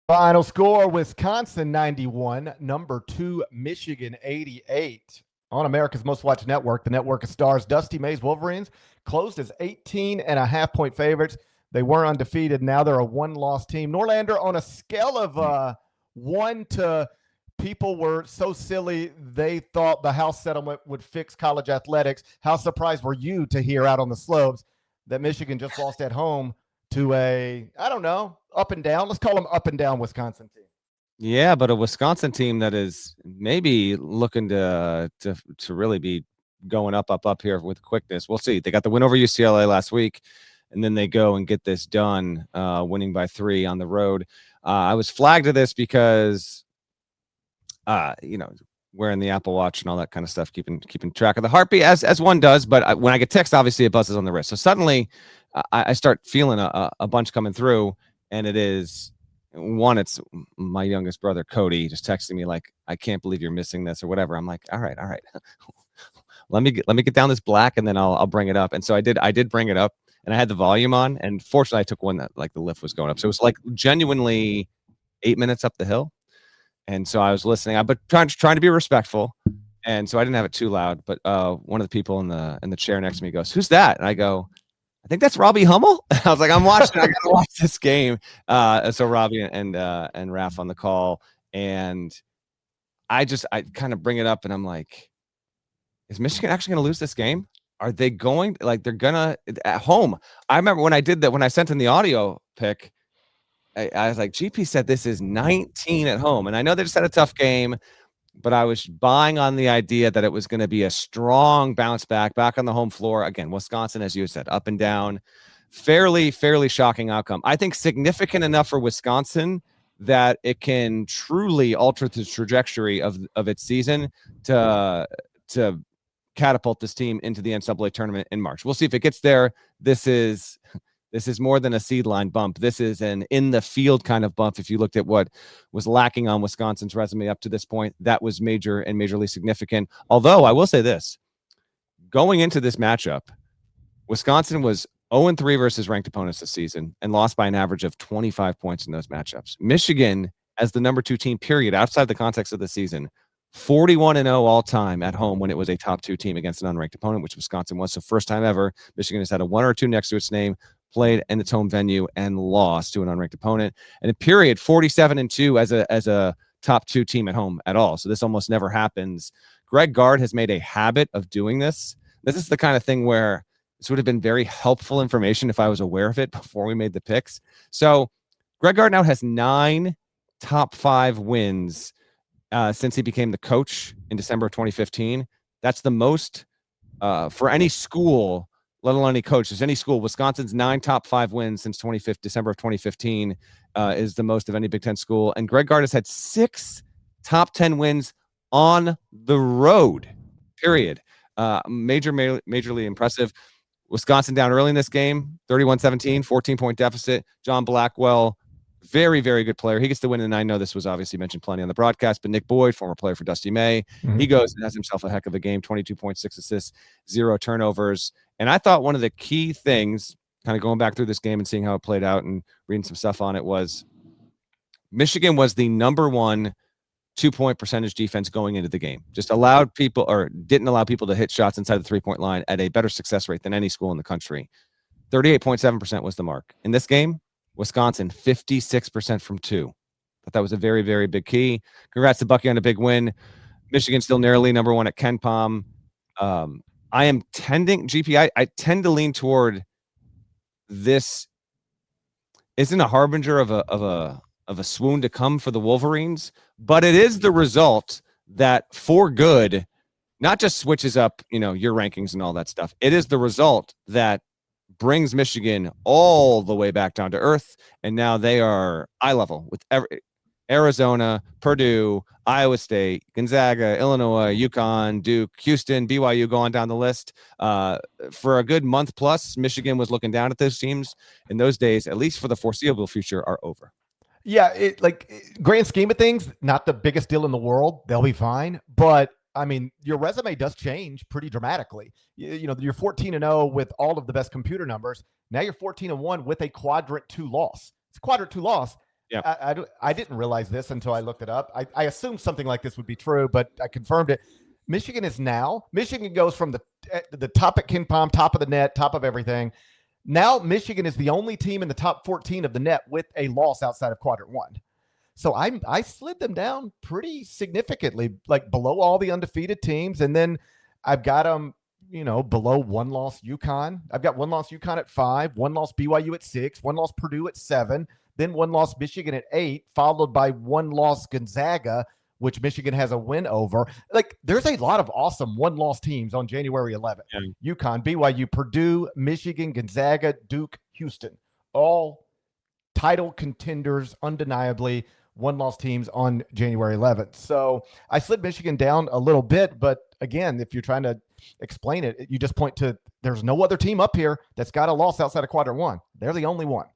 Final score: Wisconsin 91, number 2 Michigan 88. On America's Most Watched Network, the network of stars, Dusty May's Wolverines closed as 18.5-point favorites. They were undefeated. Now they're a one-loss team. Norlander, on a scale of 1 to people were so silly they thought the House settlement would fix college athletics, how surprised were you to hear out on the slopes that Michigan just lost at home to a, I don't know, up and down? Let's call them up and down Wisconsin team. Yeah, but a Wisconsin team that is maybe looking to really be going up here with quickness. We'll see. They got the win over UCLA last week, and then they go and get this done, winning by 3 on the road. I was flagged to this because, wearing the Apple Watch and all that kind of stuff, keeping track of the heartbeat as one does. But when I get text, obviously it buzzes on the wrist. So suddenly, I start feeling a bunch coming through, and it is. One, it's my youngest brother, Cody, just texting me like, I can't believe you're missing this or whatever. I'm like, all right. let me get down this black and then I'll bring it up. And so I did bring it up and I had the volume on. And fortunately I took one that like the lift was going up. So it was like genuinely 8 minutes up the hill. And so I was listening, but trying to be respectful. And so I didn't have it too loud, but one of the people in the chair next to me goes, "Who's that?" And I go, "I think that's Robbie Hummel." I was like, "I'm watching. I gotta watch this game." So Robbie and Raph on the call, and I kind of bring it up, and I'm like, "Is Michigan actually going to lose this game? Are they going like they're gonna at home?" I remember when I did that when I sent in the audio pick. I was like, GP said this is 19 at home, and I know they just had a tough game. But I was buying on the idea that it was going to be a strong bounce back on the home floor. Again, Wisconsin, as you said, up and down. Fairly shocking outcome. I think significant enough for Wisconsin that it can truly alter the trajectory of its season to catapult this team into the NCAA tournament in March. We'll see if it gets there. This is more than a seed line bump. This is an in the field kind of bump. If you looked at what was lacking on Wisconsin's resume up to this point, that was major and majorly significant. Although I will say this, going into this matchup, Wisconsin was 0-3 versus ranked opponents this season and lost by an average of 25 points in those matchups. Michigan, as the number 2 team, period, outside the context of the season, 41-0 all time at home when it was a top 2 team against an unranked opponent, which Wisconsin was. So first time ever, Michigan has had a 1 or 2 next to its name, played in its home venue and lost to an unranked opponent. And a period 47-2 as a top 2 team at home at all. So this almost never happens. Greg Gard has made a habit of doing this. This is the kind of thing where this would have been very helpful information if I was aware of it before we made the picks. So Greg Gard now has 9 top 5 wins since he became the coach in December of 2015. That's the most for any school, let alone any coach. There's any school. Wisconsin's 9 top 5 wins since December of 2015 is the most of any Big Ten school. And Greg Gard has had 6 top 10 wins on the road, period. Majorly impressive. Wisconsin down early in this game, 31-17, 14-point deficit. John Blackwell, very, very good player. He gets the win, and I know this was obviously mentioned plenty on the broadcast, but Nick Boyd, former player for Dusty May, he goes and has himself a heck of a game, 22.6 assists, 0 turnovers. And I thought one of the key things, kind of going back through this game and seeing how it played out and reading some stuff on it, was Michigan was the number 1 2-point percentage defense going into the game. Just allowed people, or didn't allow people to hit shots inside the 3-point line at a better success rate than any school in the country. 38.7% was the mark. In this game, Wisconsin, 56% from 2. Thought that was a very, very big key. Congrats to Bucky on a big win. Michigan still narrowly number 1 at Ken Pom. I am tending, GP, I tend to lean toward this isn't a harbinger of a swoon to come for the Wolverines, but it is the result that for good, not just switches up, your rankings and all that stuff. It is the result that brings Michigan all the way back down to earth, and now they are eye level with Arizona, Purdue, Iowa State, Gonzaga, Illinois, UConn, Duke, Houston, BYU, going down the list. For a good month plus, Michigan was looking down at those teams, and those days, at least for the foreseeable future, are over. Yeah, grand scheme of things, not the biggest deal in the world. They'll be fine. But, I mean, your resume does change pretty dramatically. You're 14-0 with all of the best computer numbers. Now you're 14-1 with a quadrant 2 loss. It's a quadrant 2 loss. Yeah. I didn't realize this until I looked it up. I assumed something like this would be true, but I confirmed it. Michigan goes from the top at Ken Palm, top of the net, top of everything. Now Michigan is the only team in the top 14 of the net with a loss outside of quadrant one. So I slid them down pretty significantly, like below all the undefeated teams. And then I've got them, below one loss UConn. I've got one loss UConn at 5, one loss BYU at 6, one loss Purdue at 7, then one loss Michigan at 8, followed by one loss Gonzaga, which Michigan has a win over. Like, there's a lot of awesome one-loss teams on January 11th. Yeah. UConn, BYU, Purdue, Michigan, Gonzaga, Duke, Houston, all title contenders, undeniably one-loss teams on January 11th. So I slid Michigan down a little bit, but again, if you're trying to explain it, you just point to there's no other team up here that's got a loss outside of quadrant one. They're the only one.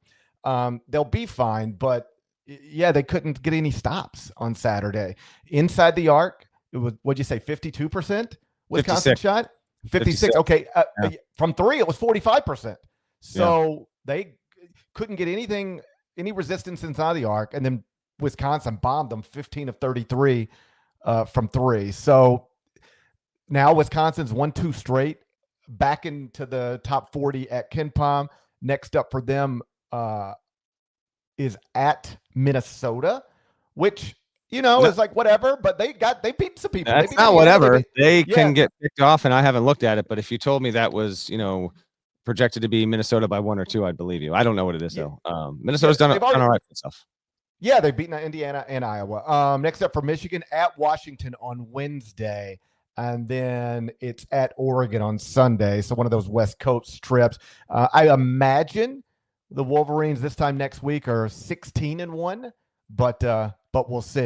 They'll be fine, but yeah, they couldn't get any stops on Saturday. Inside the arc, it was, what'd you say, 52% Wisconsin 56. shot? 56. Okay. Yeah. From 3, it was 45%. So they couldn't get any resistance inside the arc. And then Wisconsin bombed them 15 of 33 from 3. So now Wisconsin's 1-2 straight back into the top 40 at Ken Palm. Next up for them is at Minnesota, which is like whatever, but they beat some people. That's not whatever. They can get picked off, and I haven't looked at it. But if you told me that was projected to be Minnesota by 1 or 2, I'd believe you. I don't know what it is though. Minnesota's done all right for itself. Yeah, they've beaten Indiana and Iowa. Next up for Michigan at Washington on Wednesday. And then it's at Oregon on Sunday. So one of those West Coast trips. I imagine the Wolverines this time next week are 16-1, but we'll see.